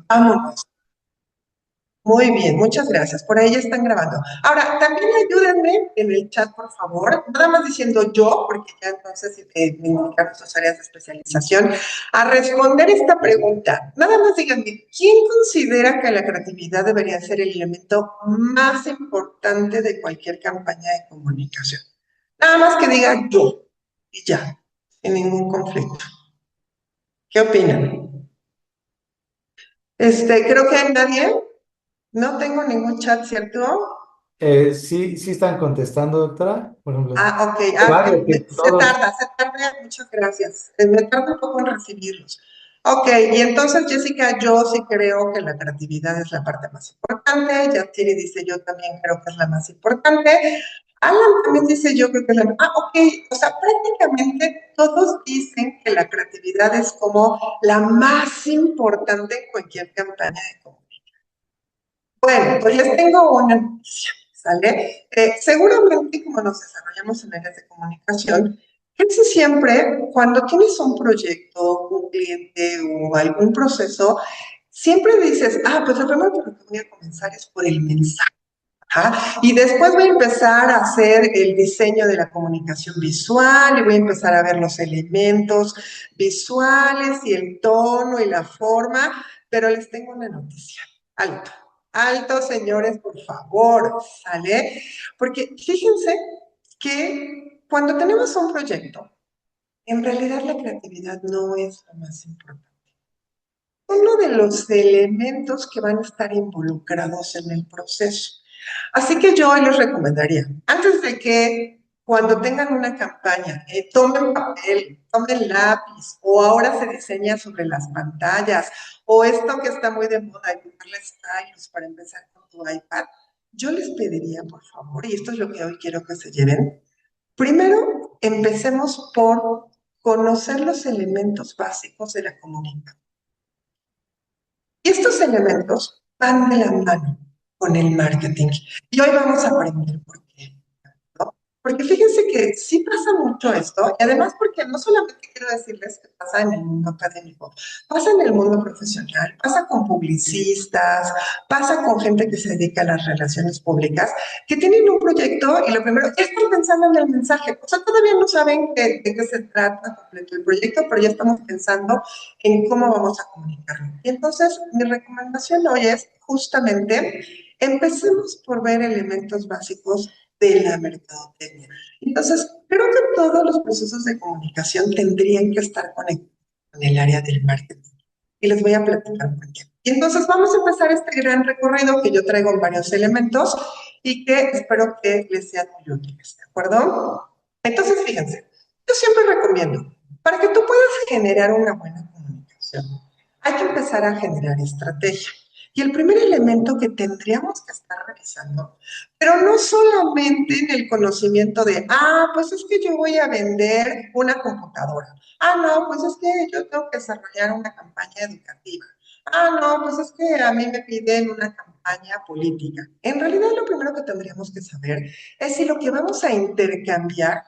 Vámonos. Muy bien, muchas gracias. Por ahí ya están grabando. Ahora, también ayúdenme en el chat, por favor, nada más diciendo yo, porque ya entonces me indicaron sus áreas de especialización, a responder esta pregunta. Nada más díganme, ¿quién considera que la creatividad debería ser el elemento más importante de cualquier campaña de comunicación? Nada más que diga yo y ya, sin ningún conflicto. ¿Qué opinan? Creo que hay nadie. No tengo ningún chat, ¿cierto? Sí, sí están contestando, doctora. Por ejemplo, Ah, ok. varios que todos. Se tarda, muchas gracias. Me tarda un poco en recibirlos. Ok, y entonces Jessica, yo sí creo que la creatividad es la parte más importante. Yatiri dice, yo también creo que es la más importante. Alan también dice, yo creo que es la más... Ah, ok, o sea, prácticamente todos dicen que la creatividad es como la más importante en cualquier campaña de comunicación. Bueno, pues les tengo una noticia, ¿sale? Seguramente como nos desarrollamos en áreas de comunicación, casi siempre cuando tienes un proyecto, un cliente o algún proceso, siempre dices, pues lo primero por lo que voy a comenzar es por el mensaje. Ajá. Y después voy a empezar a hacer el diseño de la comunicación visual y voy a empezar a ver los elementos visuales y el tono y la forma, pero les tengo una noticia. Alto, alto, señores, por favor, ¿sale? Porque fíjense que cuando tenemos un proyecto, en realidad la creatividad no es lo más importante. Uno de los elementos que van a estar involucrados en el proceso. Así que yo les recomendaría, antes de que cuando tengan una campaña, tomen papel, tomen lápiz, o ahora se diseña sobre las pantallas, o esto que está muy de moda, ponerle stylus para empezar con tu iPad, yo les pediría, por favor, y esto es lo que hoy quiero que se lleven, primero empecemos por conocer los elementos básicos de la comunicación. Y estos elementos van de la mano con el marketing. Y hoy vamos a aprender por qué, ¿no? Porque fíjense que sí pasa mucho esto, y además porque no solamente quiero decirles que pasa en el mundo académico, pasa en el mundo profesional, pasa con publicistas, pasa con gente que se dedica a las relaciones públicas, que tienen un proyecto y lo primero, ya están pensando en el mensaje. O sea, todavía no saben de qué se trata completo el proyecto, pero ya estamos pensando en cómo vamos a comunicarlo. Y entonces, mi recomendación hoy es justamente, empecemos por ver elementos básicos de la mercadotecnia. Entonces, creo que todos los procesos de comunicación tendrían que estar conectados con el área del marketing. Y les voy a platicar por qué. Y entonces vamos a empezar este gran recorrido que yo traigo en varios elementos y que espero que les sean muy útiles, ¿de acuerdo? Entonces, fíjense, yo siempre recomiendo, para que tú puedas generar una buena comunicación, hay que empezar a generar estrategia. Y el primer elemento que tendríamos que estar revisando, pero no solamente en el conocimiento de, pues es que yo voy a vender una computadora. No, pues es que yo tengo que desarrollar una campaña educativa. No, pues es que a mí me piden una campaña política. En realidad, lo primero que tendríamos que saber es si lo que vamos a intercambiar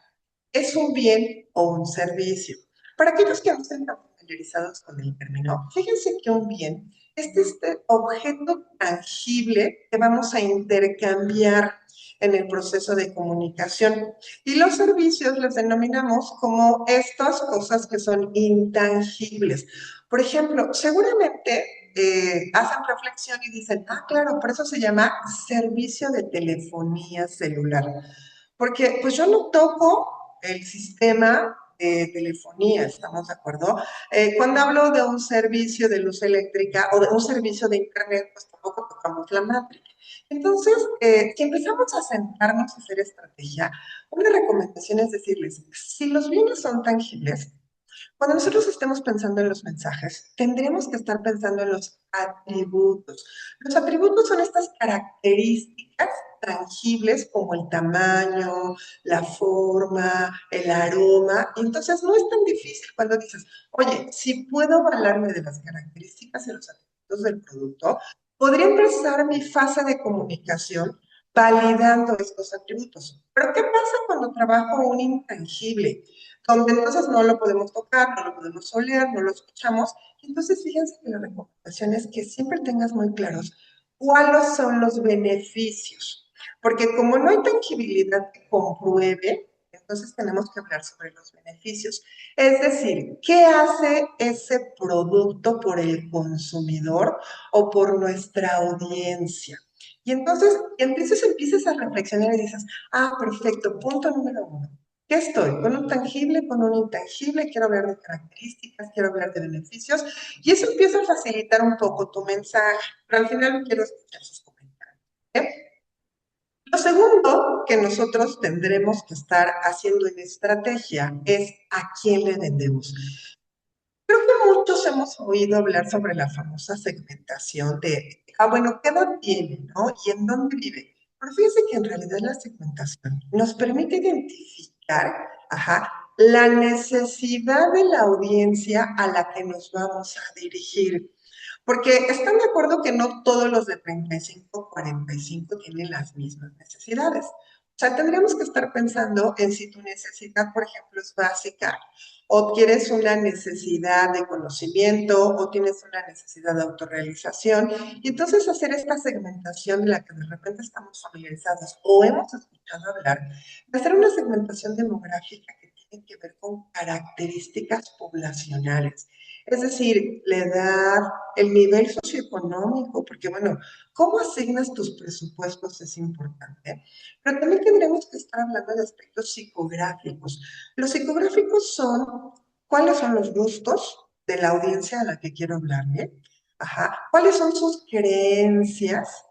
es un bien o un servicio. Para aquellos que no estén tan familiarizados con el término, fíjense que un bien es este objeto tangible que vamos a intercambiar en el proceso de comunicación. Y los servicios los denominamos como estas cosas que son intangibles. Por ejemplo, seguramente hacen reflexión y dicen, claro, por eso se llama servicio de telefonía celular. Porque pues yo no toco el sistema de telefonía, ¿estamos de acuerdo? Cuando hablo de un servicio de luz eléctrica o de un servicio de internet, pues tampoco tocamos la matriz. Entonces, si empezamos a sentarnos a hacer estrategia, una recomendación es decirles, si los bienes son tangibles, cuando nosotros estemos pensando en los mensajes, tendríamos que estar pensando en los atributos. Los atributos son estas características tangibles como el tamaño, la forma, el aroma. Y entonces no es tan difícil cuando dices, oye, si puedo avalarme de las características y los atributos del producto, podría empezar mi fase de comunicación validando estos atributos. Pero ¿qué pasa cuando trabajo un intangible? donde entonces no lo podemos tocar, no lo podemos oler, no lo escuchamos. Y entonces fíjense que la recomendación es que siempre tengas muy claros cuáles son los beneficios, porque como no hay tangibilidad que compruebe, entonces tenemos que hablar sobre los beneficios. Es decir, ¿qué hace ese producto por el consumidor o por nuestra audiencia? Y entonces empiezas a reflexionar y dices, ah, perfecto, punto número uno. ¿Qué estoy? ¿Con un tangible, con un intangible? Quiero hablar de características, quiero hablar de beneficios. Y eso empieza a facilitar un poco tu mensaje, pero al final quiero escuchar sus comentarios. ¿Eh? Lo segundo que nosotros tendremos que estar haciendo en estrategia es a quién le vendemos. Creo que muchos hemos oído hablar sobre la famosa segmentación de, bueno, ¿qué edad tiene, no? ¿Y en dónde vive? Pero fíjense que en realidad la segmentación nos permite identificar, ajá, la necesidad de la audiencia a la que nos vamos a dirigir. Porque están de acuerdo que no todos los de 35 o 45 tienen las mismas necesidades. O sea, tendríamos que estar pensando en si tu necesidad, por ejemplo, es básica, o tienes una necesidad de conocimiento, o tienes una necesidad de autorrealización. Y entonces hacer esta segmentación de la que de repente estamos familiarizados o hemos escuchado hablar, hacer una segmentación demográfica que tiene que ver con características poblacionales. Es decir, la edad, el nivel socioeconómico, porque bueno, cómo asignas tus presupuestos es importante, pero también tendremos que estar hablando de aspectos psicográficos. Los psicográficos son cuáles son los gustos de la audiencia a la que quiero hablarle, ajá, cuáles son sus creencias,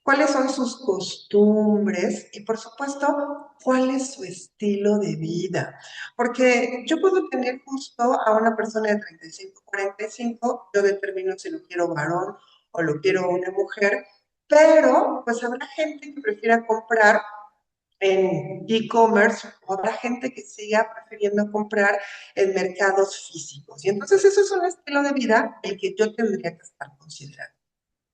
cuáles son sus costumbres y, por supuesto, cuál es su estilo de vida. Porque yo puedo tener justo a una persona de 35, 45, yo determino si lo quiero varón o lo quiero una mujer, pero pues habrá gente que prefiera comprar en e-commerce o habrá gente que siga prefiriendo comprar en mercados físicos. Y entonces eso es un estilo de vida el que yo tendría que estar considerando.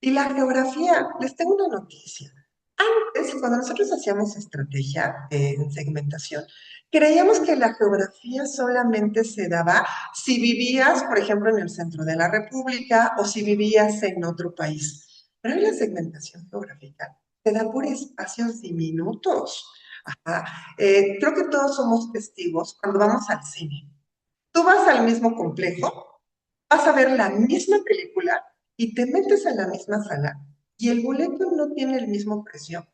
Y la geografía, les tengo una noticia. Antes, cuando nosotros hacíamos estrategia en segmentación, creíamos que la geografía solamente se daba si vivías, por ejemplo, en el centro de la República o si vivías en otro país. Pero en la segmentación geográfica se da por espacios diminutos. Ajá. Creo que todos somos testigos cuando vamos al cine. Tú vas al mismo complejo, vas a ver la misma película y te metes en la misma sala y el boleto no tiene el mismo precio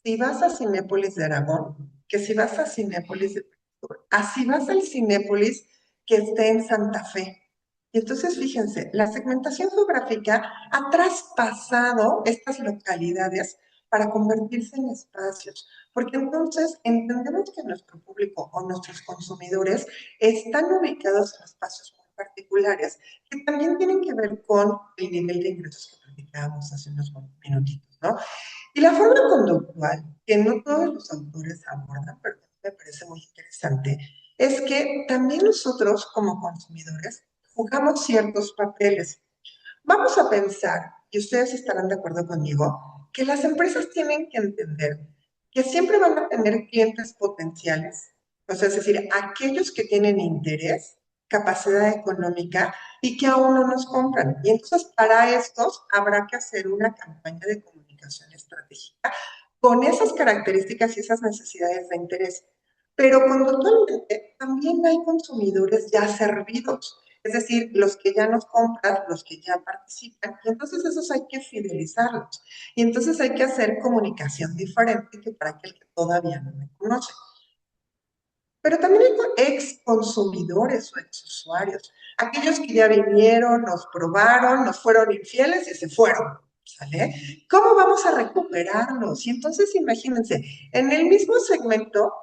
si vas a Cinépolis de Aragón que si vas a Cinépolis de Perú. Así vas al Cinépolis que esté en Santa Fe. Y entonces, fíjense, la segmentación geográfica ha traspasado estas localidades para convertirse en espacios, porque entonces entendemos que nuestro público o nuestros consumidores están ubicados en espacios muy particulares que también tienen que ver con el nivel de ingresos que platicábamos hace unos minutitos, ¿no? Y la forma conductual, que no todos los autores abordan, pero que me parece muy interesante, es que también nosotros como consumidores jugamos ciertos papeles. Vamos a pensar, y ustedes estarán de acuerdo conmigo, que las empresas tienen que entender que siempre van a tener clientes potenciales, o sea, es decir, aquellos que tienen interés, capacidad económica y que aún no nos compran. Y entonces para estos habrá que hacer una campaña de comunicación estratégica con esas características y esas necesidades de interés. Pero conductualmente también hay consumidores ya servidos, es decir, los que ya nos compran, los que ya participan, y entonces esos hay que fidelizarlos. Y entonces hay que hacer comunicación diferente que para aquel que todavía no me conoce. Pero también hay ex consumidores o ex usuarios, aquellos que ya vinieron, nos probaron, nos fueron infieles y se fueron. ¿Sale? ¿Cómo vamos a recuperarlos? Y entonces imagínense, en el mismo segmento,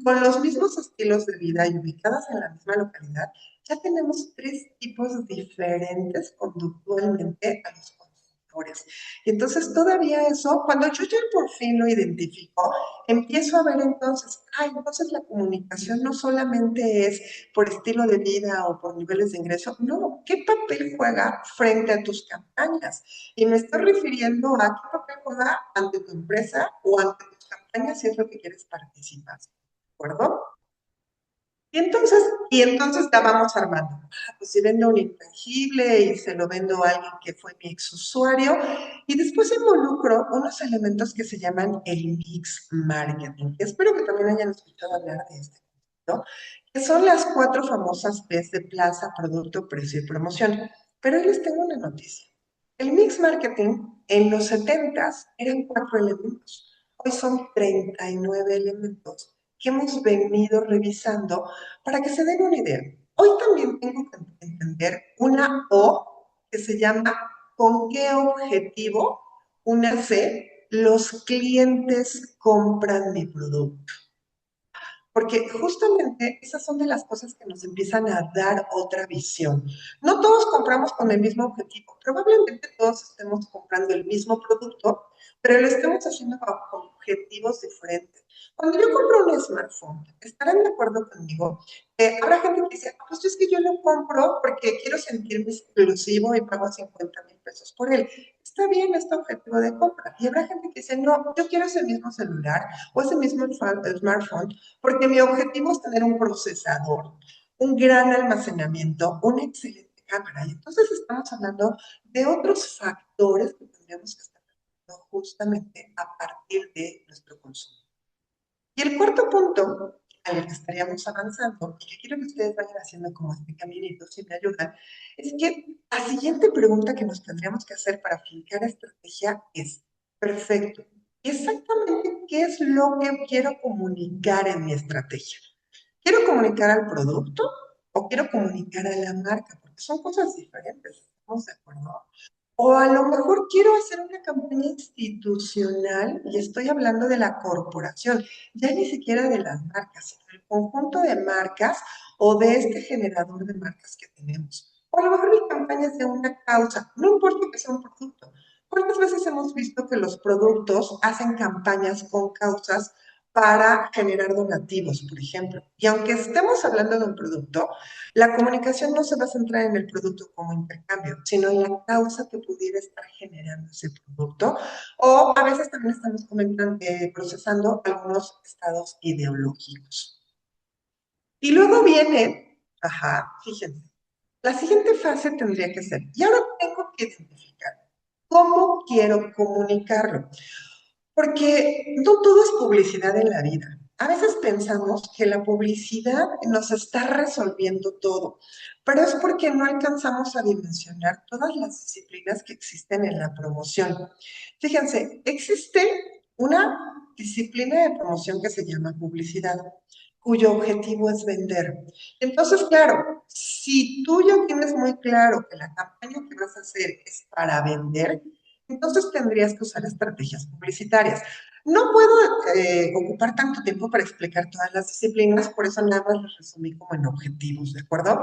con los mismos estilos de vida y ubicadas en la misma localidad, ya tenemos tres tipos diferentes conductualmente a los consumidores. Y entonces todavía eso, cuando yo ya por fin lo identifico, empiezo a ver entonces, entonces la comunicación no solamente es por estilo de vida o por niveles de ingreso, no, ¿qué papel juega frente a tus campañas? Y me estoy refiriendo a qué papel juega ante tu empresa o ante tus campañas si es lo que quieres participar, ¿de acuerdo? Y entonces ya vamos armando. Pues si vendo un intangible y se lo vendo a alguien que fue mi ex usuario, y después involucro unos elementos que se llaman el mix marketing. Espero que también hayan escuchado hablar de este, ¿no? Que son las cuatro famosas P's de plaza, producto, precio y promoción. Pero hoy les tengo una noticia. El mix marketing en los 70 eran cuatro elementos. Hoy son 39 elementos que hemos venido revisando para que se den una idea. Hoy también tengo que entender una O que se llama ¿con qué objetivo? Una C, los clientes compran mi producto. Porque justamente esas son de las cosas que nos empiezan a dar otra visión. No todos compramos con el mismo objetivo. Probablemente todos estemos comprando el mismo producto, pero lo estamos haciendo con objetivos diferentes. Cuando yo compro un smartphone, estarán de acuerdo conmigo que habrá gente que dice, "Ah, pues es que yo lo compro porque quiero sentirme exclusivo y pago 50,000 pesos por él". Está bien este objetivo de compra. Y habrá gente que dice, no, yo quiero ese mismo celular o ese mismo smartphone porque mi objetivo es tener un procesador, un gran almacenamiento, una excelente cámara. Y entonces estamos hablando de otros factores que tendríamos que estar viendo justamente a partir de nuestro consumo. Y el cuarto punto al que estaríamos avanzando, y que quiero que ustedes vayan haciendo como este caminito, si me ayudan, es que la siguiente pregunta que nos tendríamos que hacer para aplicar estrategia es, perfecto, exactamente qué es lo que quiero comunicar en mi estrategia. ¿Quiero comunicar al producto o quiero comunicar a la marca? Porque son cosas diferentes, ¿estamos de acuerdo? O a lo mejor quiero hacer una campaña institucional y estoy hablando de la corporación, ya ni siquiera de las marcas, sino del conjunto de marcas o de este generador de marcas que tenemos. O a lo mejor mi campaña es de una causa, no importa que sea un producto. ¿Cuántas veces hemos visto que los productos hacen campañas con causas para generar donativos, por ejemplo? Y aunque estemos hablando de un producto, la comunicación no se va a centrar en el producto como intercambio, sino en la causa que pudiera estar generando ese producto. O a veces también estamos procesando algunos estados ideológicos. Y luego viene, ajá, fíjense, la siguiente fase tendría que ser, y ahora tengo que identificar cómo quiero comunicarlo. Porque no todo es publicidad en la vida. A veces pensamos que la publicidad nos está resolviendo todo, pero es porque no alcanzamos a dimensionar todas las disciplinas que existen en la promoción. Fíjense, existe una disciplina de promoción que se llama publicidad, cuyo objetivo es vender. Entonces, claro, si tú ya tienes muy claro que la campaña que vas a hacer es para vender, entonces tendrías que usar estrategias publicitarias. No puedo ocupar tanto tiempo para explicar todas las disciplinas, por eso nada más las resumí como en objetivos, ¿de acuerdo?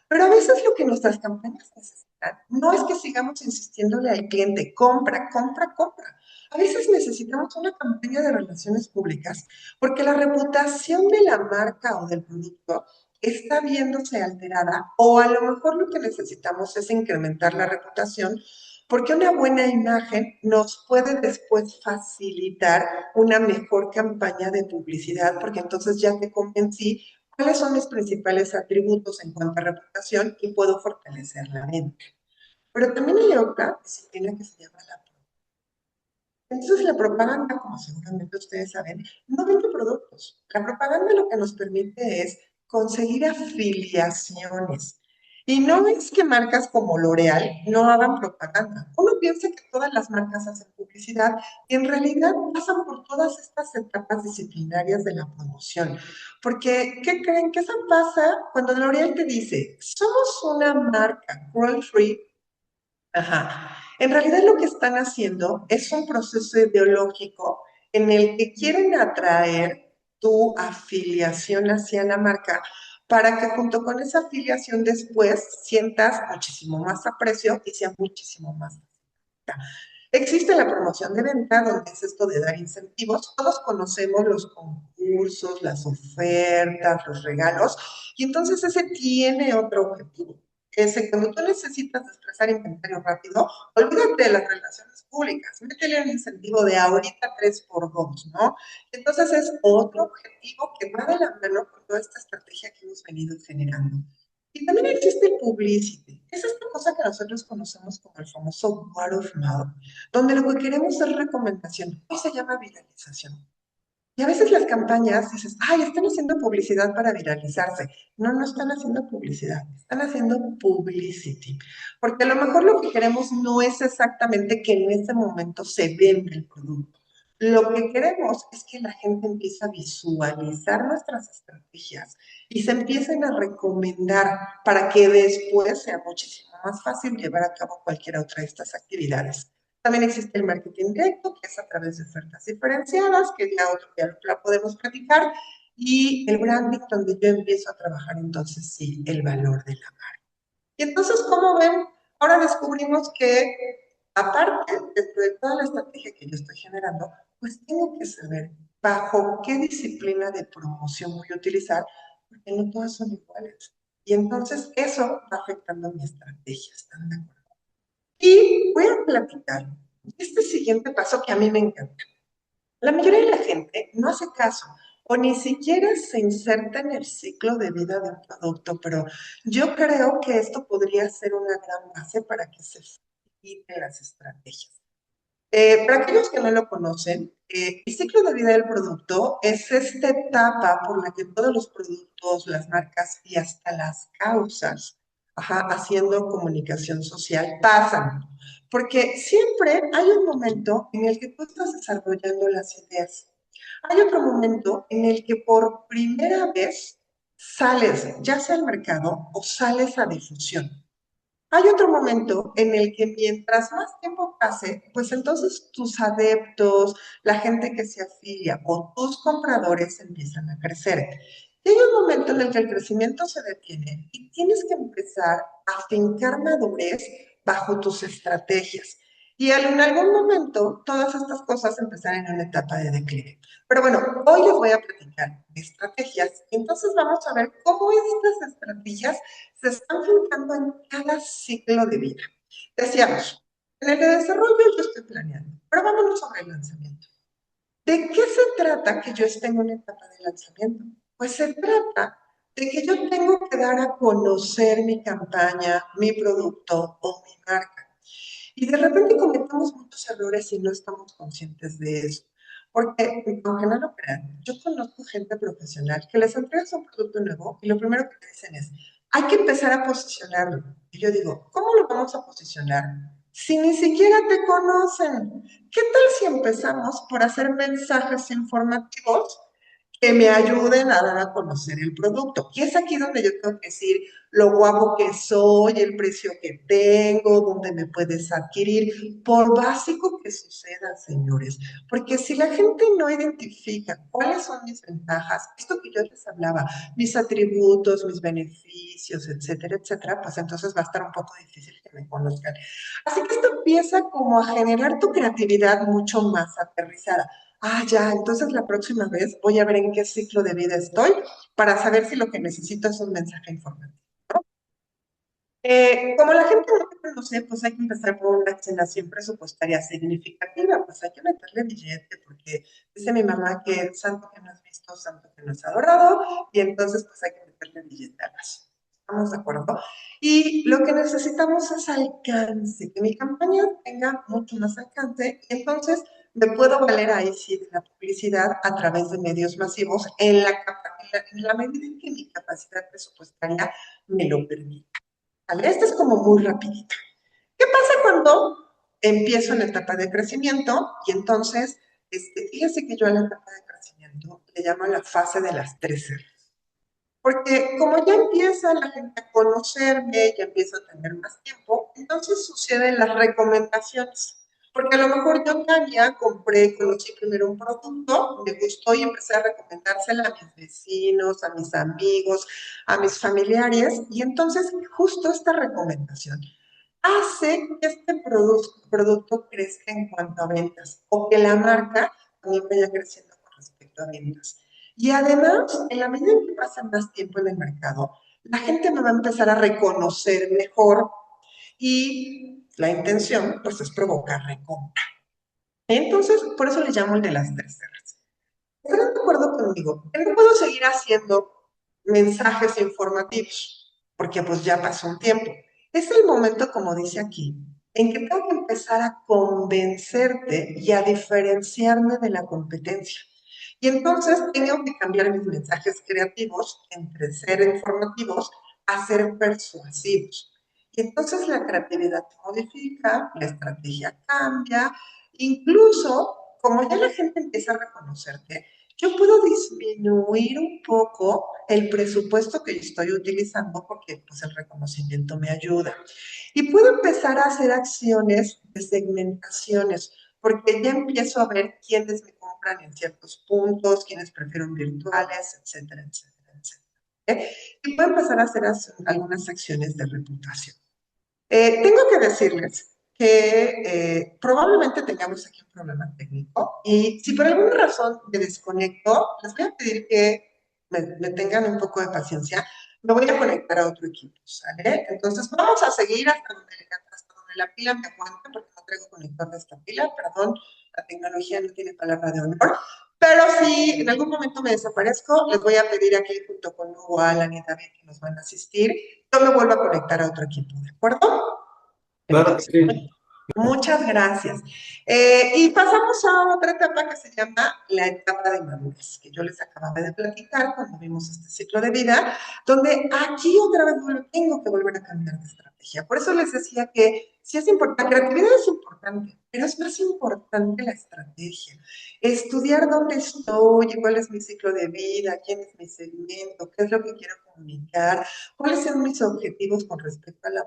Pero a veces lo que nuestras campañas necesitan no es que sigamos insistiéndole al cliente, compra, compra, compra. A veces necesitamos una campaña de relaciones públicas porque la reputación de la marca o del producto está viéndose alterada o a lo mejor lo que necesitamos es incrementar la reputación porque una buena imagen nos puede después facilitar una mejor campaña de publicidad porque entonces ya te convencí cuáles son mis principales atributos en cuanto a reputación y puedo fortalecer la venta. Pero también hay otra disciplina que se llama la propaganda. Entonces la propaganda, como seguramente ustedes saben, no vende productos. La propaganda lo que nos permite es conseguir afiliaciones. Y no es que marcas como L'Oreal no hagan propaganda. Uno piensa que todas las marcas hacen publicidad y en realidad pasan por todas estas etapas disciplinarias de la promoción. Porque, ¿qué creen? Que eso pasa cuando L'Oreal te dice, somos una marca cruel free. Ajá. En realidad lo que están haciendo es un proceso ideológico en el que quieren atraer tu afiliación hacia la marca para que junto con esa afiliación después sientas muchísimo más aprecio y sea muchísimo más. Existe la promoción de venta, donde es esto de dar incentivos. Todos conocemos los concursos, las ofertas, los regalos, y entonces ese tiene otro objetivo. Ese, cuando tú necesitas expresar inventario rápido, olvídate de las relaciones públicas, métele un incentivo de ahorita 3 por 2, ¿no? Entonces es otro objetivo que va de la mano con toda esta estrategia que hemos venido generando. Y también existe el publicity. Es esta cosa que nosotros conocemos como el famoso word of mouth, donde lo que queremos es recomendación. Hoy se llama viralización. Y a veces las campañas dices, ay, están haciendo publicidad para viralizarse. No, no están haciendo publicidad, están haciendo publicity. Porque a lo mejor lo que queremos no es exactamente que en ese momento se venda el producto. Lo que queremos es que la gente empiece a visualizar nuestras estrategias y se empiecen a recomendar para que después sea muchísimo más fácil llevar a cabo cualquier otra de estas actividades. También existe el marketing directo, que es a través de ofertas diferenciadas, que ya otro día la podemos platicar, y el branding, donde yo empiezo a trabajar entonces sí el valor de la marca. Y entonces, como ven, ahora descubrimos que, aparte, dentro de toda la estrategia que yo estoy generando, pues tengo que saber bajo qué disciplina de promoción voy a utilizar, porque no todas son iguales. Y entonces eso va afectando mi estrategia, ¿están de acuerdo? Y voy a platicar este siguiente paso que a mí me encanta. La mayoría de la gente no hace caso o ni siquiera se inserta en el ciclo de vida de un producto, pero yo creo que esto podría ser una gran base para que se faciliten las estrategias. Para aquellos que no lo conocen, el ciclo de vida del producto es esta etapa por la que todos los productos, las marcas y hasta las causas, ajá, haciendo comunicación social, pasan. Porque siempre hay un momento en el que tú estás desarrollando las ideas. Hay otro momento en el que por primera vez sales, ya sea al mercado o sales a difusión. Hay otro momento en el que mientras más tiempo pase, pues entonces tus adeptos, la gente que se afilia o tus compradores empiezan a crecer. Y hay un momento en el que el crecimiento se detiene y tienes que empezar a fincar madurez bajo tus estrategias. Y en algún momento todas estas cosas empezarán en una etapa de declive. Pero bueno, hoy les voy a platicar de estrategias. Entonces vamos a ver cómo estas estrategias se están fincando en cada ciclo de vida. Decíamos, en el de desarrollo yo estoy planeando, pero vámonos sobre el lanzamiento. ¿De qué se trata que yo esté en una etapa de lanzamiento? Pues se trata de que yo tengo que dar a conocer mi campaña, mi producto o mi marca. Y de repente cometemos muchos errores y no estamos conscientes de eso. Porque, aunque no lo crean, yo conozco gente profesional que les entregas un producto nuevo y lo primero que te dicen es, hay que empezar a posicionarlo. Y yo digo, ¿cómo lo vamos a posicionar? Si ni siquiera te conocen. ¿Qué tal si empezamos por hacer mensajes informativos que me ayuden a dar a conocer el producto? Y es aquí donde yo tengo que decir lo guapo que soy, el precio que tengo, dónde me puedes adquirir, por básico que suceda, señores. Porque si la gente no identifica cuáles son mis ventajas, esto que yo les hablaba, mis atributos, mis beneficios, etcétera, etcétera, pues entonces va a estar un poco difícil que me conozcan. Así que esto empieza como a generar tu creatividad mucho más aterrizada. Ah, ya, entonces la próxima vez voy a ver en qué ciclo de vida estoy para saber si lo que necesito es un mensaje informativo. Como la gente no te conoce, pues hay que empezar por una asignación presupuestaria significativa, pues hay que meterle billete, porque dice mi mamá que santo que no has visto, santo que no has adorado, y entonces pues hay que meterle billete a las. ¿Estamos de acuerdo? Y lo que necesitamos es alcance, que mi campaña tenga mucho más alcance, y entonces me puedo valer ahí sí de la publicidad a través de medios masivos en la medida en que mi capacidad presupuestaria me lo permite. ¿Vale? Esto es como muy rapidito. ¿Qué pasa cuando empiezo en la etapa de crecimiento? Y entonces, fíjese que yo a la etapa de crecimiento le llamo la fase de las 3 R. Porque como ya empieza la gente a conocerme, ya empiezo a tener más tiempo, entonces suceden las recomendaciones. Porque a lo mejor yo ya compré, conocí primero un producto, me gustó y empecé a recomendársela a mis vecinos, a mis amigos, a mis familiares, y entonces justo esta recomendación hace que este producto crezca en cuanto a ventas o que la marca también vaya creciendo con respecto a ventas. Y además, en la medida en que pasa más tiempo en el mercado, la gente me va a empezar a reconocer mejor Y la intención, pues, es provocar recompra. Entonces, por eso le llamo el de las tres R's. ¿Están de acuerdo conmigo? Que no puedo seguir haciendo mensajes informativos, porque pues ya pasó un tiempo. Es el momento, como dice aquí, en que tengo que empezar a convencerte y a diferenciarme de la competencia. Y entonces tengo que cambiar mis mensajes creativos entre ser informativos a ser persuasivos. Y entonces la creatividad se modifica, la estrategia cambia, incluso como ya la gente empieza a reconocerte, yo puedo disminuir un poco el presupuesto que yo estoy utilizando porque pues el reconocimiento me ayuda. Y puedo empezar a hacer acciones de segmentaciones, porque ya empiezo a ver quiénes me compran en ciertos puntos, quiénes prefieren virtuales, etcétera, etcétera, etcétera. ¿Eh? Y puedo empezar a hacer algunas acciones de reputación. Tengo que decirles que probablemente tengamos aquí un problema técnico y si por alguna razón me desconecto, les voy a pedir que me tengan un poco de paciencia. Me voy a conectar a otro equipo, ¿sale? Entonces vamos a seguir hasta donde la pila me aguanta, porque no traigo conector de esta pila, perdón, la tecnología no tiene palabra de honor. Pero si en algún momento me desaparezco, les voy a pedir aquí junto con Hugo, Alan y David que nos van a asistir, yo me vuelvo a conectar a otro equipo, ¿de acuerdo? Claro que Entonces, sí. muchas gracias. Y pasamos a otra etapa que se llama la etapa de madurez, que yo les acababa de platicar cuando vimos este ciclo de vida, donde aquí otra vez tengo que volver a cambiar de estrategia. Por eso les decía que sí es importante, la creatividad es importante, pero es más importante la estrategia. Estudiar dónde estoy, cuál es mi ciclo de vida, quién es mi segmento, qué es lo que quiero comunicar, cuáles son mis objetivos con respecto a la.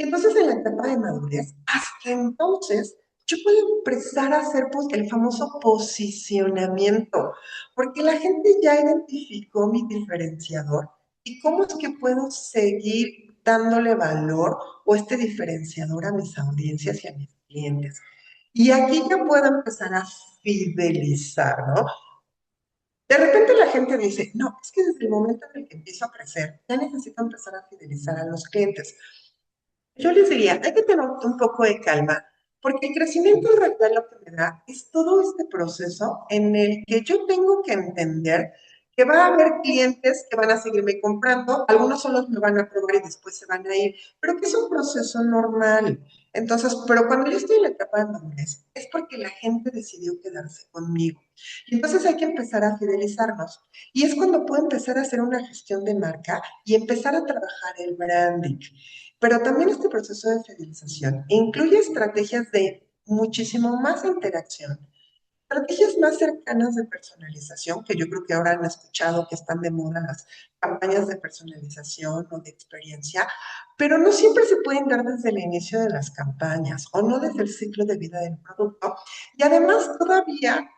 Entonces, en la etapa de madurez, hasta entonces, yo puedo empezar a hacer el famoso posicionamiento, porque la gente ya identificó mi diferenciador y cómo es que puedo seguir dándole valor o este diferenciador a mis audiencias y a mis clientes. Y aquí ya puedo empezar a fidelizar, ¿no? De repente la gente dice, no, es que desde el momento en el que empiezo a crecer, ya necesito empezar a fidelizar a los clientes. Yo les diría, hay que tener un poco de calma, porque el crecimiento en realidad lo que me da es todo este proceso en el que yo tengo que entender que va a haber clientes que van a seguirme comprando, algunos solos me van a probar y después se van a ir, pero que es un proceso normal. Entonces, pero cuando yo estoy en la etapa de madurez, es porque la gente decidió quedarse conmigo. Y entonces hay que empezar a fidelizarnos. Y es cuando puedo empezar a hacer una gestión de marca y empezar a trabajar el branding. Pero también este proceso de fidelización incluye estrategias de muchísimo más interacción, estrategias más cercanas de personalización, que yo creo que ahora han escuchado que están de moda las campañas de personalización o de experiencia, pero no siempre se pueden dar desde el inicio de las campañas o no desde el ciclo de vida del producto. Y además todavía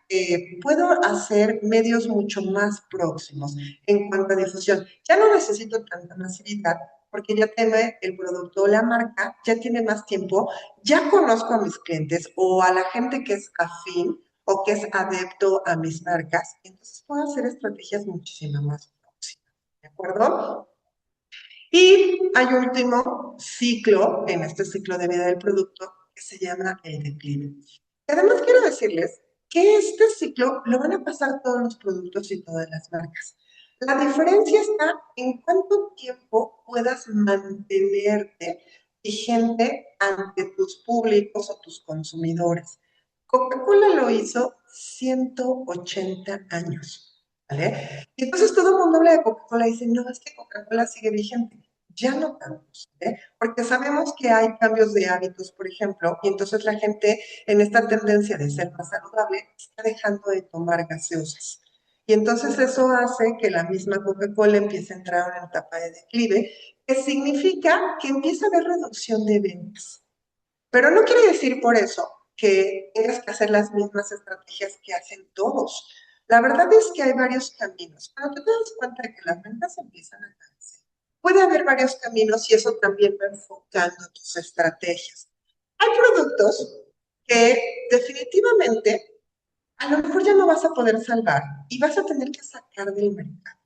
puedo hacer medios mucho más próximos en cuanto a difusión. Ya no necesito tanta masividad porque ya tiene el producto o la marca, ya tiene más tiempo, ya conozco a mis clientes o a la gente que es afín o que es adepto a mis marcas, entonces puedo hacer estrategias muchísimo más próximas, ¿de acuerdo? Y hay un último ciclo en este ciclo de vida del producto que se llama el declive. Además, quiero decirles que este ciclo lo van a pasar todos los productos y todas las marcas. La diferencia está en cuánto tiempo puedas mantenerte vigente ante tus públicos o tus consumidores. Coca-Cola lo hizo 180 años, ¿vale? Y entonces todo el mundo habla de Coca-Cola y dice, no, es que Coca-Cola sigue vigente. Ya no tanto, ¿eh? Porque sabemos que hay cambios de hábitos, por ejemplo, y entonces la gente en esta tendencia de ser más saludable está dejando de tomar gaseosas. Y entonces eso hace que la misma Coca-Cola empiece a entrar en una etapa de declive, que significa que empieza a haber reducción de ventas. Pero no quiere decir por eso que tengas que hacer las mismas estrategias que hacen todos. La verdad es que hay varios caminos. Cuando te das cuenta de que las ventas empiezan a caerse, puede haber varios caminos y eso también va enfocando tus estrategias. Hay productos que definitivamente a lo mejor ya no vas a poder salvar y vas a tener que sacar del mercado.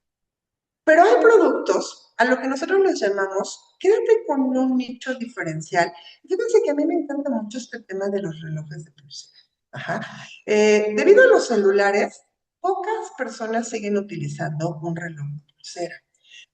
Pero hay productos a lo que nosotros les llamamos, quédate con un nicho diferencial. Fíjense que a mí me encanta mucho este tema de los relojes de pulsera. Ajá. Debido a los celulares, pocas personas siguen utilizando un reloj de pulsera.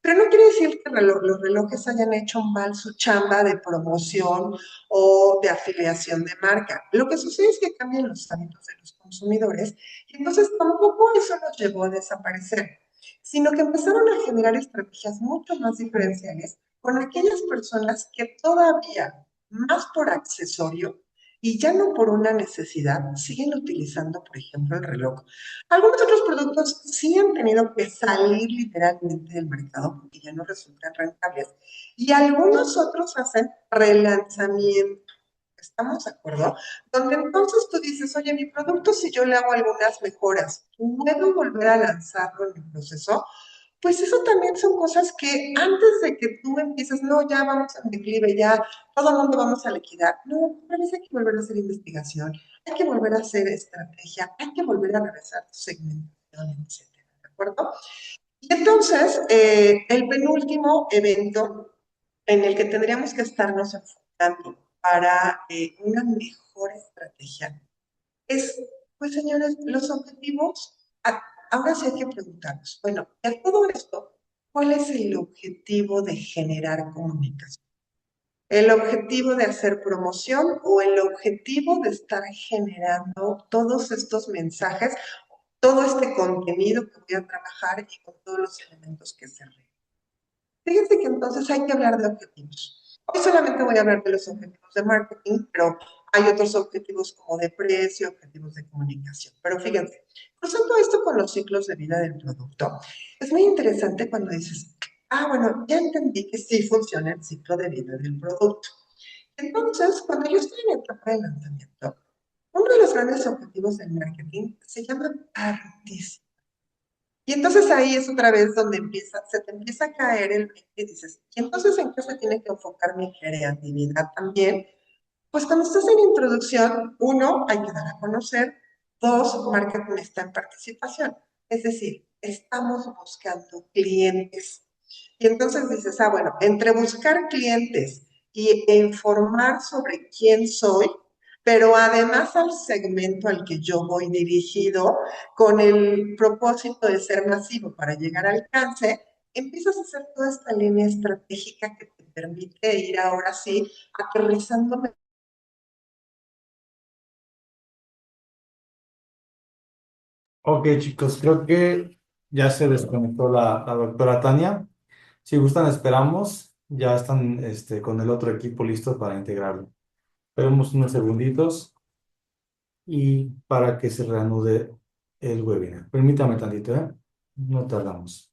Pero no quiere decir que los relojes hayan hecho mal su chamba de promoción o de afiliación de marca. Lo que sucede es que cambian los hábitos de los consumidores y entonces tampoco eso los llevó a desaparecer, sino que empezaron a generar estrategias mucho más diferenciales con aquellas personas que todavía, más por accesorio y ya no por una necesidad, siguen utilizando, por ejemplo, el reloj. Algunos otros productos sí han tenido que salir literalmente del mercado porque ya no resultan rentables. Y algunos otros hacen relanzamiento. ¿Estamos de acuerdo? Donde entonces tú dices, oye, mi producto, si yo le hago algunas mejoras, ¿puedo volver a lanzarlo en el proceso? Pues eso también son cosas que antes de que tú empieces, no, ya vamos a declive, ya todo el mundo vamos a liquidar. No, a veces hay que volver a hacer investigación, hay que volver a hacer estrategia, hay que volver a revisar tu segmentación, etcétera, ¿de acuerdo? Y entonces, el penúltimo evento en el que tendríamos que estarnos enfocando para una mejor estrategia es, pues señores, los objetivos, ahora sí hay que preguntarnos, bueno, y a todo esto, ¿cuál es el objetivo de generar comunicación? ¿El objetivo de hacer promoción o el objetivo de estar generando todos estos mensajes, todo este contenido que voy a trabajar y con todos los elementos que se requieren? Fíjense que entonces hay que hablar de objetivos. Hoy solamente voy a hablar de los objetivos de marketing, pero hay otros objetivos como de precio, objetivos de comunicación. Pero fíjense, cruzando esto con los ciclos de vida del producto, es muy interesante cuando dices, ah, bueno, ya entendí que sí funciona el ciclo de vida del producto. Entonces, cuando yo estoy en etapa de lanzamiento, uno de los grandes objetivos del marketing se llama participación. Y entonces ahí es otra vez donde se te empieza a caer el 20 y dices, ¿y entonces en qué se tiene que enfocar mi creatividad también? Pues cuando estás en introducción, uno, hay que dar a conocer, dos, marketing está en participación. Es decir, estamos buscando clientes. Y entonces dices, ah, bueno, entre buscar clientes e informar sobre quién soy, pero además al segmento al que yo voy dirigido, con el propósito de ser masivo para llegar al alcance, empiezas a hacer toda esta línea estratégica que te permite ir ahora sí aterrizando. Ok, chicos, creo que ya se desconectó la doctora Tania. Si gustan, esperamos. Ya están con el otro equipo listos para integrarlo. Esperemos unos segunditos y para que se reanude el webinar. Permítame tantito, ¿eh? No tardamos.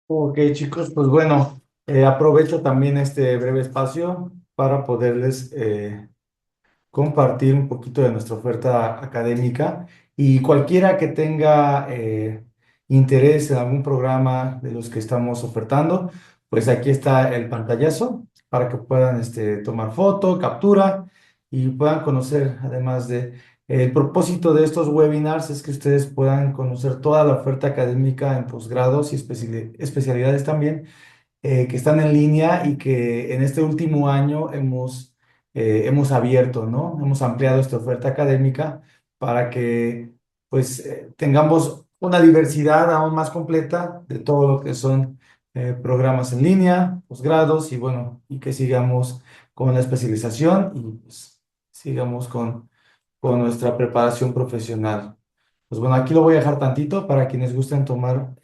Ok, chicos, pues bueno, aprovecho también este breve espacio para poderles compartir un poquito de nuestra oferta académica y cualquiera que tenga interés en algún programa de los que estamos ofertando, pues aquí está el pantallazo para que puedan tomar foto, captura y puedan conocer, además de el propósito de estos webinars es que ustedes puedan conocer toda la oferta académica en posgrados y especialidades también que están en línea y que en este último año hemos abierto, ¿no? Hemos ampliado esta oferta académica para que pues tengamos una diversidad aún más completa de todo lo que son programas en línea, posgrados y bueno, y que sigamos con la especialización y pues, sigamos con nuestra preparación profesional. Pues bueno, aquí lo voy a dejar tantito para quienes gusten tomar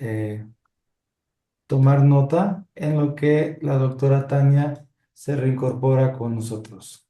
nota en lo que la doctora Tania se reincorpora con nosotros.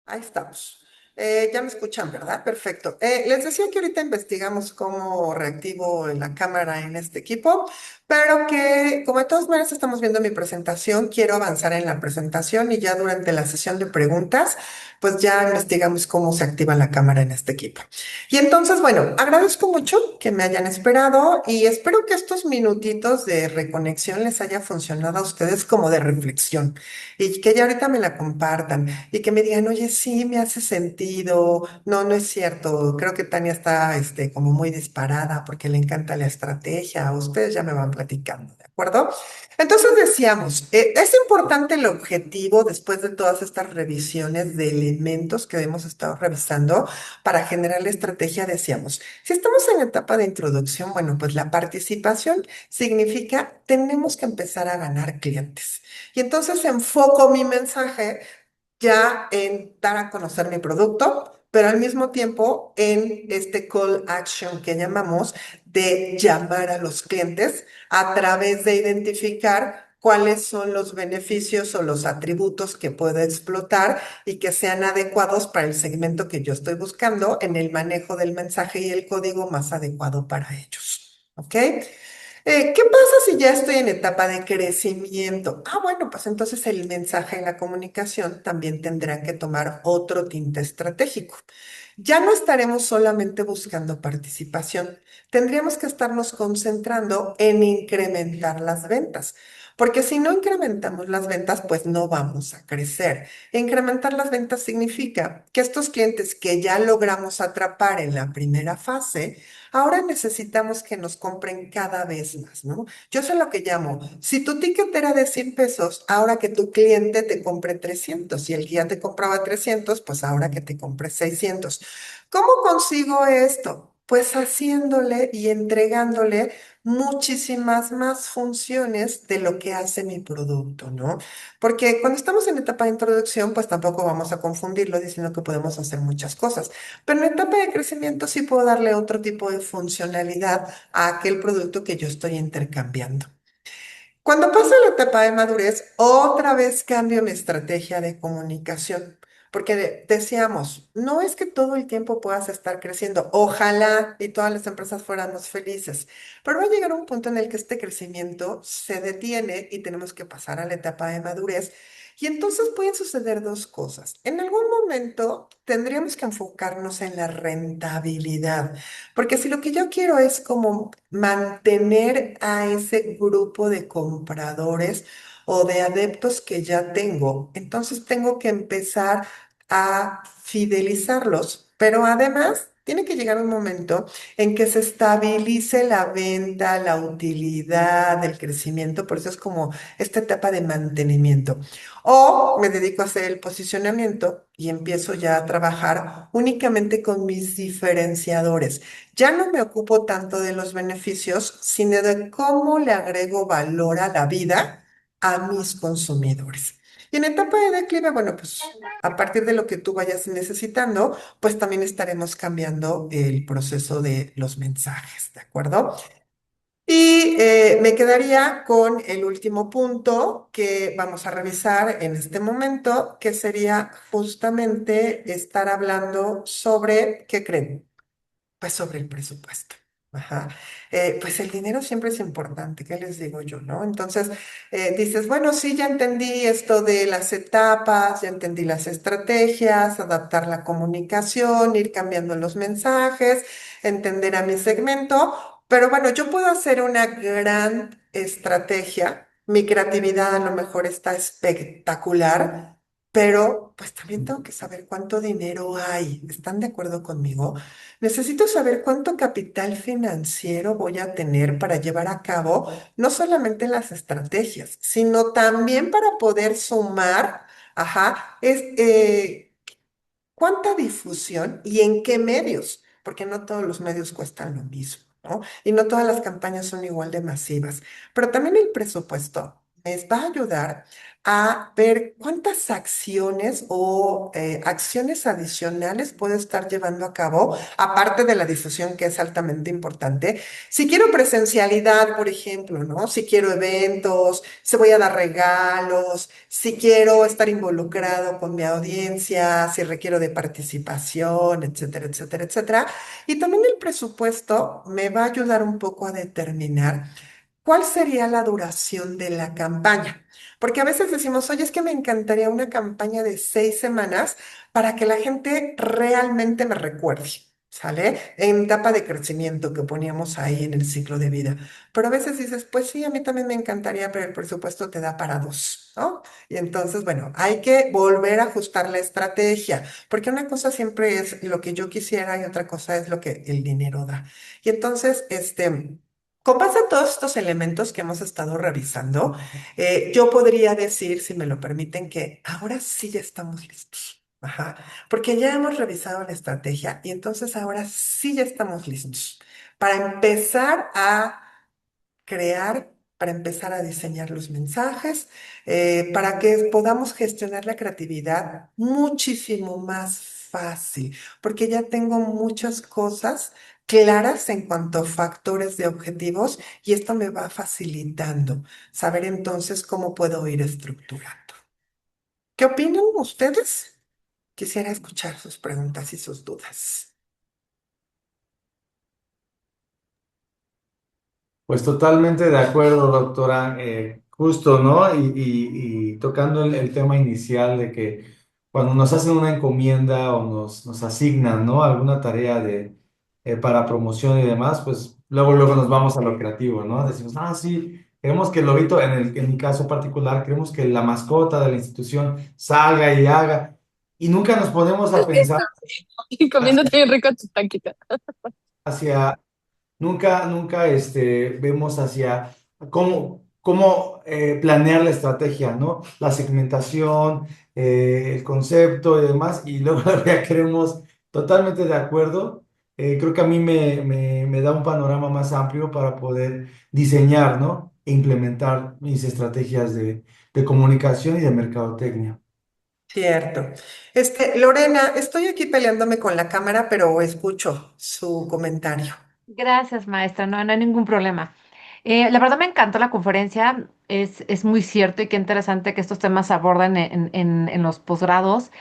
Ahí estamos. Ya me escuchan, ¿verdad? Perfecto. Les decía que ahorita investigamos cómo reactivo la cámara en este equipo, pero que como de todas maneras estamos viendo mi presentación, quiero avanzar en la presentación y ya durante la sesión de preguntas, pues ya investigamos cómo se activa la cámara en este equipo. Y entonces, bueno, agradezco mucho que me hayan esperado y espero que estos minutitos de reconexión les haya funcionado a ustedes como de reflexión y que ya ahorita me la compartan y que me digan, oye, sí, me hace sentido. No, no es cierto. Creo que Tania está, como muy disparada porque le encanta la estrategia. Ustedes ya me van platicando, ¿de acuerdo? Entonces decíamos, es importante el objetivo después de todas estas revisiones de elementos que hemos estado revisando para generar la estrategia. Decíamos, si estamos en etapa de introducción, bueno, pues la participación significa tenemos que empezar a ganar clientes. Y entonces enfoco mi mensaje ya en dar a conocer mi producto, pero al mismo tiempo en este call action que llamamos de llamar a los clientes a través de identificar cuáles son los beneficios o los atributos que puedo explotar y que sean adecuados para el segmento que yo estoy buscando en el manejo del mensaje y el código más adecuado para ellos. ¿Ok? ¿Qué pasa si ya estoy en etapa de crecimiento? Ah, bueno, pues entonces el mensaje y la comunicación también tendrán que tomar otro tinte estratégico. Ya no estaremos solamente buscando participación, tendríamos que estarnos concentrando en incrementar las ventas, porque si no incrementamos las ventas, pues no vamos a crecer. Incrementar las ventas significa que estos clientes que ya logramos atrapar en la primera fase, ahora necesitamos que nos compren cada vez más, ¿no? Yo sé lo que llamo, si tu ticket era de 100 pesos, ahora que tu cliente te compre 300 y el que ya te compraba 300, pues ahora que te compre 600. ¿Cómo consigo esto? Pues haciéndole y entregándole muchísimas más funciones de lo que hace mi producto, ¿no? Porque cuando estamos en etapa de introducción, pues tampoco vamos a confundirlo diciendo que podemos hacer muchas cosas. Pero en etapa de crecimiento sí puedo darle otro tipo de funcionalidad a aquel producto que yo estoy intercambiando. Cuando pasa la etapa de madurez, otra vez cambio mi estrategia de comunicación, porque decíamos, no es que todo el tiempo puedas estar creciendo, ojalá y todas las empresas fuéramos felices, pero va a llegar un punto en el que este crecimiento se detiene y tenemos que pasar a la etapa de madurez. Y entonces pueden suceder dos cosas. En algún momento tendríamos que enfocarnos en la rentabilidad. Porque si lo que yo quiero es como mantener a ese grupo de compradores o de adeptos que ya tengo, entonces tengo que empezar a fidelizarlos, pero además Tiene que llegar un momento en que se estabilice la venta, la utilidad, el crecimiento, por eso es como esta etapa de mantenimiento. O me dedico a hacer el posicionamiento y empiezo ya a trabajar únicamente con mis diferenciadores. Ya no me ocupo tanto de los beneficios, sino de cómo le agrego valor a la vida a mis consumidores. Y en etapa de declive, bueno, pues a partir de lo que tú vayas necesitando, pues también estaremos cambiando el proceso de los mensajes, ¿de acuerdo? Y me quedaría con el último punto que vamos a revisar en este momento, que sería justamente estar hablando sobre, ¿qué creen? Pues sobre el presupuesto. Ajá. Pues el dinero siempre es importante, ¿qué les digo yo, no? Entonces, dices, bueno, sí, ya entendí esto de las etapas, ya entendí las estrategias, adaptar la comunicación, ir cambiando los mensajes, entender a mi segmento, pero bueno, yo puedo hacer una gran estrategia, mi creatividad a lo mejor está espectacular, pero pues también tengo que saber cuánto dinero hay. ¿Están de acuerdo conmigo? Necesito saber cuánto capital financiero voy a tener para llevar a cabo no solamente las estrategias, sino también para poder sumar, ajá, ¿cuánta difusión y en qué medios? Porque no todos los medios cuestan lo mismo, ¿no? Y no todas las campañas son igual de masivas. Pero también el presupuesto me va a ayudar a ver cuántas acciones o acciones adicionales puedo estar llevando a cabo, aparte de la difusión que es altamente importante. Si quiero presencialidad, por ejemplo, ¿no? Si quiero eventos, si voy a dar regalos, si quiero estar involucrado con mi audiencia, si requiero de participación, etcétera, etcétera, etcétera. Y también el presupuesto me va a ayudar un poco a determinar cuál sería la duración de la campaña. Porque a veces decimos, oye, es que me encantaría una campaña de 6 semanas para que la gente realmente me recuerde. ¿Sale? En etapa de crecimiento que poníamos ahí en el ciclo de vida. Pero a veces dices, pues sí, a mí también me encantaría, pero el presupuesto te da para dos, ¿no? Y entonces, bueno, hay que volver a ajustar la estrategia, porque una cosa siempre es lo que yo quisiera y otra cosa es lo que el dinero da. Y entonces, con base a todos estos elementos que hemos estado revisando, yo podría decir, si me lo permiten, que ahora sí ya estamos listos. Ajá, porque ya hemos revisado la estrategia y entonces ahora sí ya estamos listos para empezar a crear, para empezar a diseñar los mensajes, para que podamos gestionar la creatividad muchísimo más fácil, porque ya tengo muchas cosas claras en cuanto a factores de objetivos y esto me va facilitando saber entonces cómo puedo ir estructurando. ¿Qué opinan ustedes? Quisiera escuchar sus preguntas y sus dudas. Pues totalmente de acuerdo, doctora. Justo, ¿no? Y tocando el tema inicial de que cuando nos hacen una encomienda o nos asignan, ¿no? Alguna tarea para promoción y demás, pues luego nos vamos a lo creativo, ¿no? Decimos, ah, sí, queremos que el lobito, en mi caso particular, queremos que la mascota de la institución salga y haga. Y nunca nos ponemos a pensar Y comiéndote bien rico tu taquita. hacia nunca vemos hacia cómo planear la estrategia, ¿no? La segmentación, el concepto y demás, y luego ya queremos totalmente de acuerdo. Creo que a mí me da un panorama más amplio para poder diseñar, ¿no? E implementar mis estrategias de comunicación y de mercadotecnia. Cierto. Lorena, estoy aquí peleándome con la cámara, pero escucho su comentario. Gracias, maestra. No, no hay ningún problema. La verdad me encantó la conferencia. Es muy cierto y qué interesante que estos temas se abordan en los posgrados.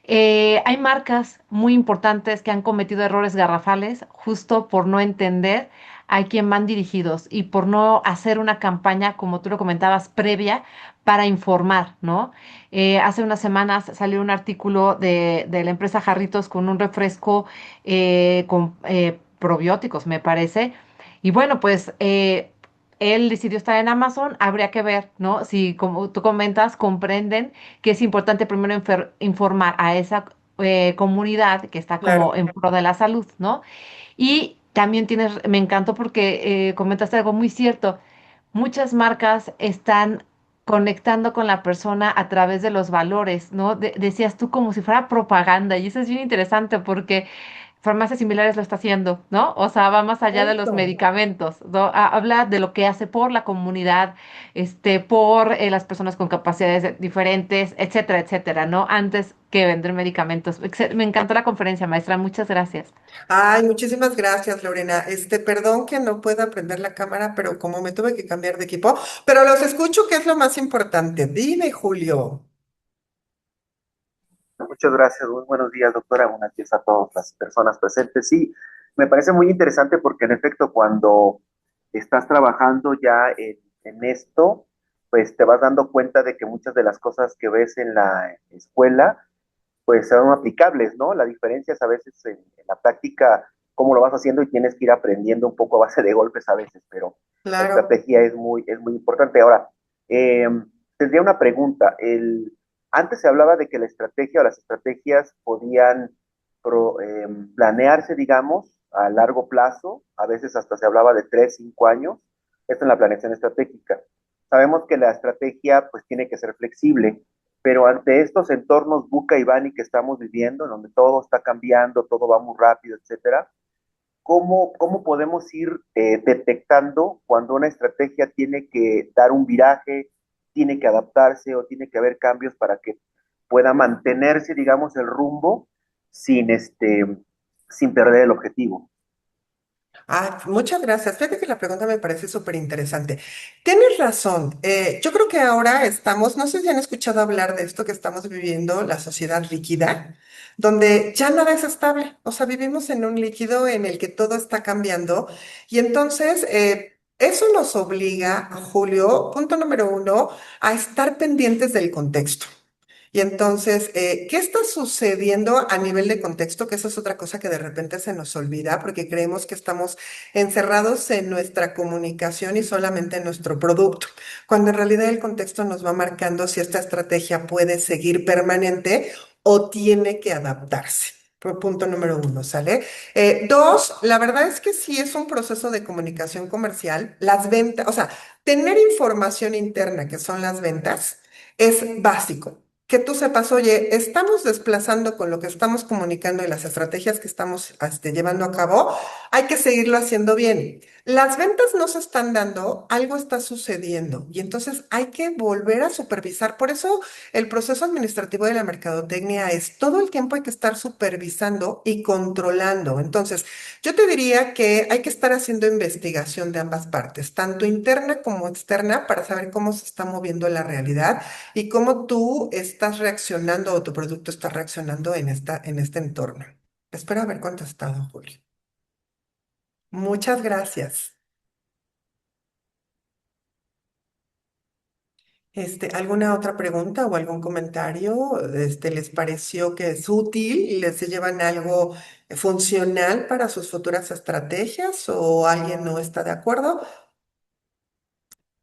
Hay marcas muy importantes que han cometido errores garrafales justo por no entender a quién van dirigidos y por no hacer una campaña, como tú lo comentabas, previa para informar, ¿no? Hace unas semanas salió un artículo de la empresa Jarritos con un refresco con probióticos, me parece. Y bueno, pues él decidió estar en Amazon, habría que ver, ¿no? Si, como tú comentas, comprenden que es importante primero informar a esa comunidad que está como Claro. en pro de la salud, ¿no? Y también me encantó porque comentaste algo muy cierto. Muchas marcas están conectando con la persona a través de los valores, ¿no? Decías tú como si fuera propaganda y eso es bien interesante porque farmacias similares lo está haciendo, ¿no? O sea, va más allá de los Exacto. medicamentos, ¿no? Habla de lo que hace por la comunidad, por las personas con capacidades diferentes, etcétera, etcétera, ¿no? Antes que vender medicamentos. Me encantó la conferencia, maestra. Muchas gracias. Ay, muchísimas gracias, Lorena. Perdón que no pueda prender la cámara, pero como me tuve que cambiar de equipo, pero los escucho, que es lo más importante. Dime, Julio. Muchas gracias, muy buenos días, doctora. Buenos días a todas las personas presentes. Sí, me parece muy interesante porque en efecto cuando estás trabajando ya en esto, pues te vas dando cuenta de que muchas de las cosas que ves en la escuela, pues son aplicables, ¿no? La diferencia es a veces en la práctica cómo lo vas haciendo y tienes que ir aprendiendo un poco a base de golpes a veces, pero la Claro. estrategia es muy importante. Ahora, eh, tendría una pregunta. Antes se hablaba de que la estrategia o las estrategias podían planearse, digamos, a largo plazo, a veces hasta se hablaba de 3, 5 años, esto en la planeación estratégica. Sabemos que la estrategia pues tiene que ser flexible, pero ante estos entornos buca y bani que estamos viviendo, en donde todo está cambiando, todo va muy rápido, etcétera, ¿cómo podemos ir detectando cuando una estrategia tiene que dar un viraje, tiene que adaptarse o tiene que haber cambios para que pueda mantenerse, digamos, el rumbo sin, sin perder el objetivo? Ah, muchas gracias. Fíjate que la pregunta me parece súper interesante. Tienes razón. Yo creo que ahora estamos, no sé si han escuchado hablar de esto que estamos viviendo, la sociedad líquida, donde ya nada es estable. O sea, vivimos en un líquido en el que todo está cambiando y entonces eso nos obliga, Julio, punto número uno, a estar pendientes del contexto. Y entonces, ¿qué está sucediendo a nivel de contexto? Que esa es otra cosa que de repente se nos olvida porque creemos que estamos encerrados en nuestra comunicación y solamente en nuestro producto, cuando en realidad el contexto nos va marcando si esta estrategia puede seguir permanente o tiene que adaptarse. Punto número uno, ¿sale? Dos, la verdad es que sí es un proceso de comunicación comercial. Las ventas, o sea, tener información interna, que son las ventas, es básico. Que tú sepas, oye, estamos desplazando con lo que estamos comunicando y las estrategias que estamos llevando a cabo, hay que seguirlo haciendo bien. Las ventas no se están dando, algo está sucediendo y entonces hay que volver a supervisar. Por eso el proceso administrativo de la mercadotecnia es todo el tiempo hay que estar supervisando y controlando. Entonces, yo te diría que hay que estar haciendo investigación de ambas partes, tanto interna como externa, para saber cómo se está moviendo la realidad y cómo tú estás reaccionando o tu producto está reaccionando en este entorno. Espero haber contestado, Julio. Muchas gracias. ¿Alguna otra pregunta o algún comentario? ¿Les pareció que es útil? ¿Les llevan algo funcional para sus futuras estrategias o alguien no está de acuerdo?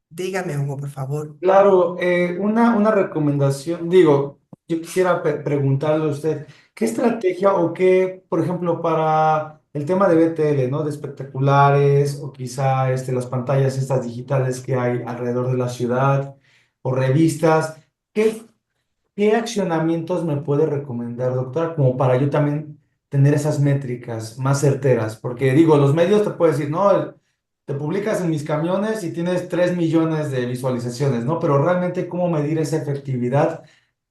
Dígame, Hugo, por favor. Claro, una recomendación, digo, yo quisiera preguntarle a usted, ¿qué estrategia o qué, por ejemplo, para el tema de BTL, ¿no? De espectaculares o quizá las pantallas estas digitales que hay alrededor de la ciudad o revistas, ¿qué ¿qué accionamientos me puede recomendar, doctora, como para yo también tener esas métricas más certeras? Porque digo, los medios te pueden decir, no, te publicas en mis camiones y tienes 3 millones de visualizaciones, ¿no? Pero realmente, ¿cómo medir esa efectividad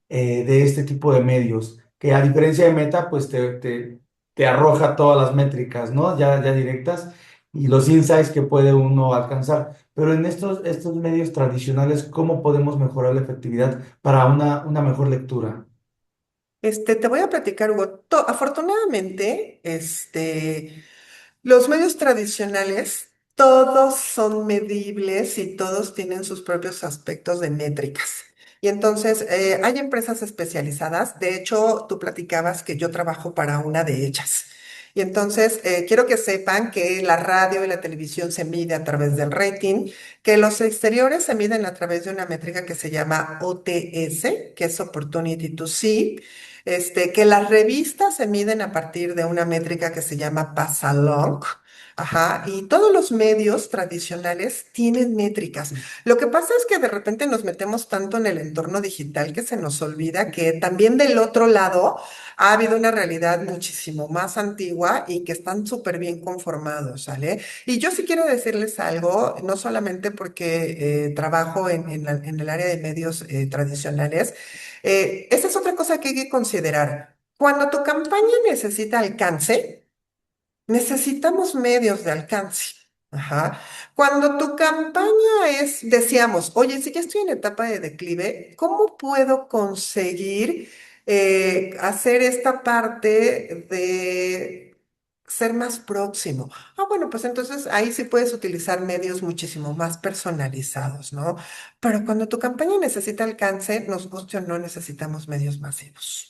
de este tipo de medios? Que a diferencia de Meta, pues te arroja todas las métricas, ¿no? Ya directas y los insights que puede uno alcanzar. Pero en estos medios tradicionales, ¿cómo podemos mejorar la efectividad para una mejor lectura? Te voy a platicar, Hugo. Afortunadamente, los medios tradicionales, todos son medibles y todos tienen sus propios aspectos de métricas. Y entonces, hay empresas especializadas. De hecho, tú platicabas que yo trabajo para una de ellas. Y entonces quiero que sepan que la radio y la televisión se mide a través del rating, que los exteriores se miden a través de una métrica que se llama OTS, que es Opportunity to See, que las revistas se miden a partir de una métrica que se llama Pasalog. Ajá, y todos los medios tradicionales tienen métricas. Lo que pasa es que de repente nos metemos tanto en el entorno digital que se nos olvida que también del otro lado ha habido una realidad muchísimo más antigua y que están súper bien conformados, ¿sale? Y yo sí quiero decirles algo, no solamente porque trabajo en el área de medios tradicionales, esa es otra cosa que hay que considerar. Cuando tu campaña necesita alcance, necesitamos medios de alcance. Ajá. Cuando tu campaña es, decíamos, oye, si ya estoy en etapa de declive, ¿cómo puedo conseguir hacer esta parte de ser más próximo? Ah, bueno, pues entonces ahí sí puedes utilizar medios muchísimo más personalizados, ¿no? Pero cuando tu campaña necesita alcance, nos guste o no, necesitamos medios masivos.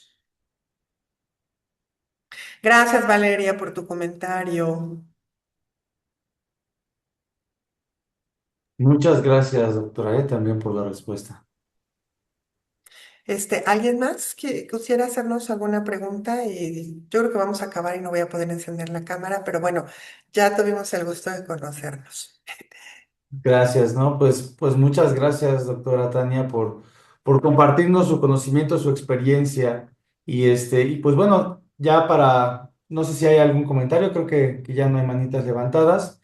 Gracias, Valeria, por tu comentario. Muchas gracias, doctora, también por la respuesta. ¿Alguien más que quisiera hacernos alguna pregunta? Y yo creo que vamos a acabar y no voy a poder encender la cámara, pero bueno, ya tuvimos el gusto de conocernos. Gracias, ¿no? Pues muchas gracias, doctora Tania, por compartirnos su conocimiento, su experiencia. Y pues bueno, ya no sé si hay algún comentario, creo que ya no hay manitas levantadas.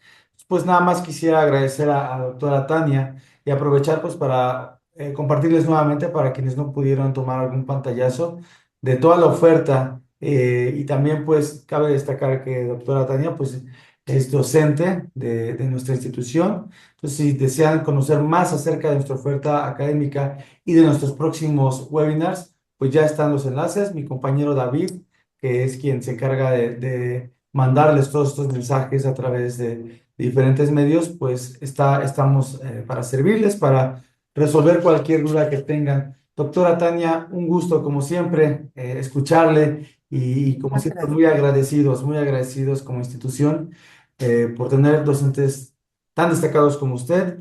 Pues nada más quisiera agradecer a doctora Tania y aprovechar pues para compartirles nuevamente para quienes no pudieron tomar algún pantallazo de toda la oferta. Y también pues cabe destacar que doctora Tania pues es docente de nuestra institución. Entonces, si desean conocer más acerca de nuestra oferta académica y de nuestros próximos webinars, pues ya están los enlaces. Mi compañero David, que es quien se encarga de mandarles todos estos mensajes a través de diferentes medios, pues estamos para servirles, para resolver cualquier duda que tengan. Doctora Tania, un gusto como siempre escucharle y como Muchas siempre gracias. muy agradecidos como institución por tener docentes tan destacados como usted.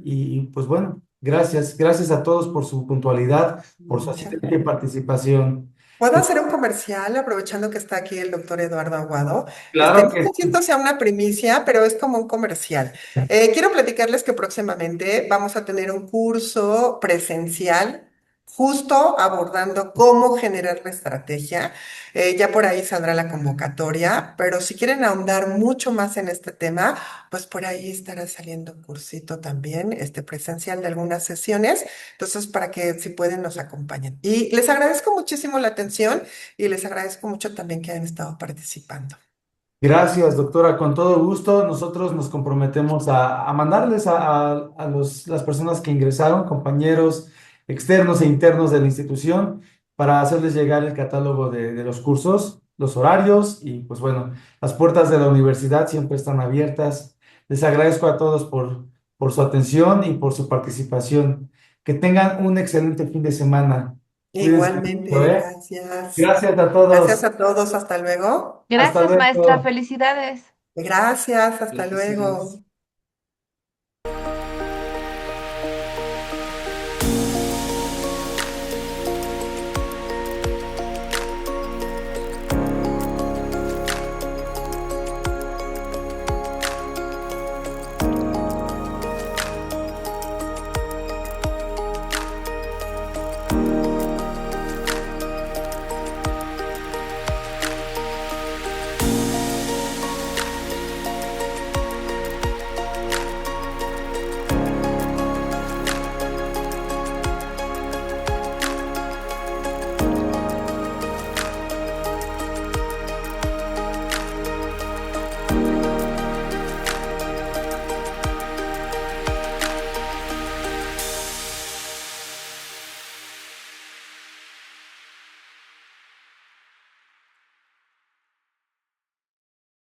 Pues bueno, gracias a todos por su puntualidad, por su Muchas asistencia y gracias. participación. ¿Puedo hacer un comercial aprovechando que está aquí el doctor Eduardo Aguado? Claro No que sé si esto sea una primicia, pero es como un comercial. Quiero platicarles que próximamente vamos a tener un curso presencial justo abordando cómo generar la estrategia. Ya por ahí saldrá la convocatoria, pero si quieren ahondar mucho más en este tema, pues por ahí estará saliendo un cursito también, presencial de algunas sesiones. Entonces, para que si pueden nos acompañen. Y les agradezco muchísimo la atención y les agradezco mucho también que hayan estado participando. Gracias, doctora. Con todo gusto, nosotros nos comprometemos a mandarles las personas que ingresaron, compañeros externos e internos de la institución, para hacerles llegar el catálogo de los cursos, los horarios y pues bueno, las puertas de la universidad siempre están abiertas. Les agradezco a todos por su atención y por su participación. Que tengan un excelente fin de semana. Cuídense mucho, Igualmente, ¿eh? gracias. Gracias a Gracias todos. a todos, hasta luego. Hasta Gracias, maestra. luego. Felicidades. Gracias, hasta Gracias. luego.